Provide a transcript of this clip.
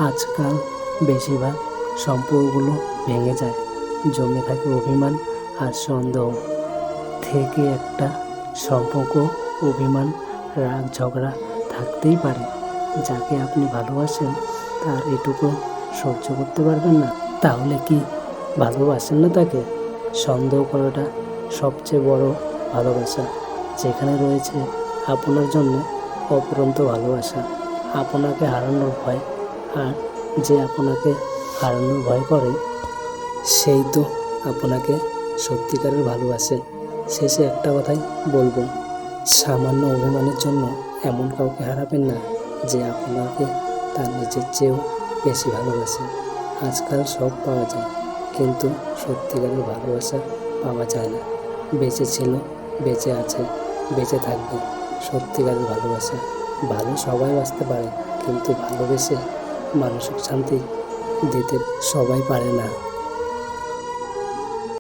আজকাল বেশিরভাগ সম্পর্কগুলো ভেঙে যায়, জমে থাকে অভিমান আর সন্দেহ থেকে। একটা সম্পর্ক অভিমান, রাগ, ঝগড়া থাকতেই পারে। যাকে আপনি ভালোবাসেন তার এটুকু সহ্য করতে পারবেন না? তাহলে কি ভালোবাসেন না তাকে? সন্দেহ করাটা সবচেয়ে বড় ভালোবাসা, যেখানে রয়েছে আপনার জন্য অফুরন্ত ভালোবাসা, আপনাকে হারানোর ভয়। আর যে আপনাকে হারানোর ভয় করে সেই তো আপনাকে সত্যিকারের ভালোবাসে। শেষে একটা কথাই বলবো, সামান্য অভিমানের জন্য এমন কাউকে হারাবেন না যে আপনাকে তার নিজের চেয়েও বেশি ভালোবাসে। আজকাল সব পাওয়া যায়, কিন্তু সত্যিকারের ভালোবাসা পাওয়া যায় না। বেঁচে ছিল, বেঁচে আছে, বেঁচে থাকবে সত্যিকারের ভালোবাসা। ভালো সবাই বাঁচতে পারে, কিন্তু ভালোবেসে মানসিক শান্তি দিতে সবাই পারে না।